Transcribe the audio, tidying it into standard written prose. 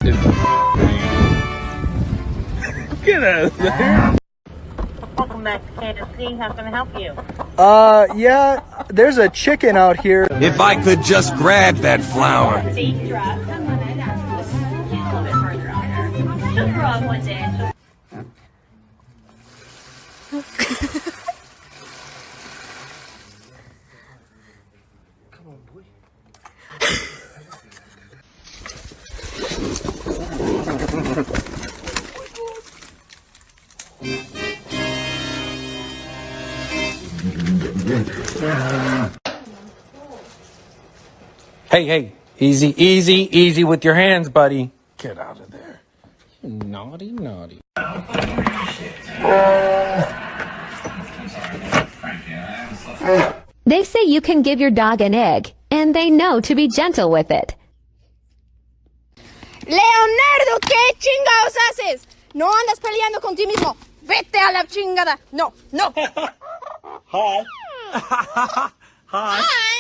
Get out of there. Welcome back to KCmo. How can I help you? Yeah, there's a chicken out here. If I could just grab that flower. Safe drop. Just a little bit further out there. She'll grow up one day. Come on, boy. Hey, easy with your hands, buddy. Get out of there. You naughty. They say you can give your dog an egg, and they know to be gentle with it. Leonardo, ¿qué chingados haces? No andas peleando con ti mismo. Vete a la chingada. No. Hi. Hi. Hi.